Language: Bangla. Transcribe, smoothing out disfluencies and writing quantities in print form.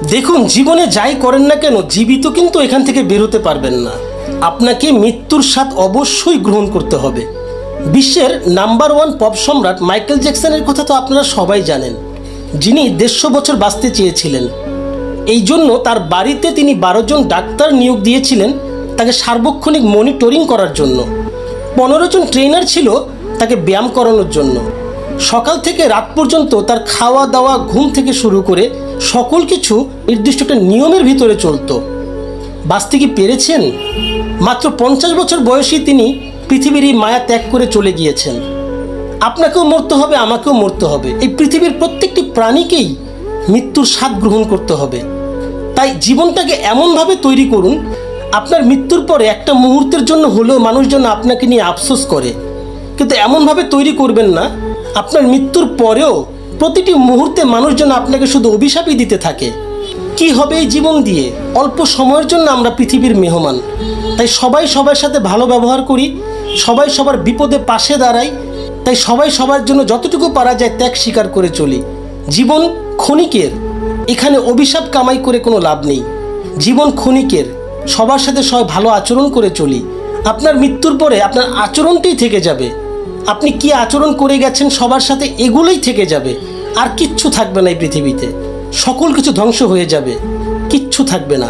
দেখুন, জীবনে যাই করেন না কেন জীবিত কিন্তু এখান থেকে বেরোতে পারবেন না। আপনাকে মৃত্যুর স্বাদ অবশ্যই গ্রহণ করতে হবে। বিশ্বের নাম্বার 1 পপ সম্রাট মাইকেল জ্যাকসনের কথা তো আপনারা সবাই জানেন, যিনি 150 বছর বাঁচতে চেয়েছিলেন। এই জন্য তার বাড়িতে তিনি 12 জন ডাক্তার নিয়োগ দিয়েছিলেন তাকে সার্বক্ষণিক মনিটরিং করার জন্য। 15 জন ট্রেনার ছিল তাকে ব্যায়াম করানোর জন্য। সকাল থেকে রাত পর্যন্ত তার খাওয়া দাওয়া, ঘুম থেকে শুরু করে সকল কিছু নির্দিষ্ট একটা নিয়মের ভিতরে চলতো। বাঁচতে কি পেরেছেন? মাত্র 50 বছর বয়সী তিনি পৃথিবীর এই মায়া ত্যাগ করে চলে গিয়েছেন। আপনাকেও মরতে হবে, আমাকেও মরতে হবে। এই পৃথিবীর প্রত্যেকটি প্রাণীকেই মৃত্যুর স্বাদ গ্রহণ করতে হবে। তাই জীবনটাকে এমনভাবে তৈরি করুন, আপনার মৃত্যুর পরে একটা মুহূর্তের জন্য হলেও মানুষজন আপনাকে নিয়ে আফসোস করে। কিন্তু এমনভাবে তৈরি করবেন না আপনার মৃত্যুর পরেও প্রতিটি মুহূর্তে মানুষজন আপনাকে শুধু অভিশাপই দিতে থাকে। কি হবে এই জীবন দিয়ে? অল্প সময়ের জন্য আমরা পৃথিবীর মেহমান। তাই সবাই সবার সাথে ভালো ব্যবহার করি, সবাই সবার বিপদে পাশে দাঁড়াই। তাই সবাই সবার জন্য যতটুকু পারা যায় ত্যাগ স্বীকার করে চলি। জীবন ক্ষণিকের, এখানে অভিশাপ কামাই করে কোনো লাভ নেই। জীবন ক্ষণিকের, সবার সাথে সবাই ভালো আচরণ করে চলি। আপনার মৃত্যুর পরে আপনার আচরণটাই থেকে যাবে। আপনি কি আচরণ করে গেছেন সবার সাথে, এগুলোই থেকে যাবে। আর কিচ্ছু থাকবে না এই পৃথিবীতে। সকল কিছু ধ্বংস হয়ে যাবে, কিচ্ছু থাকবে না।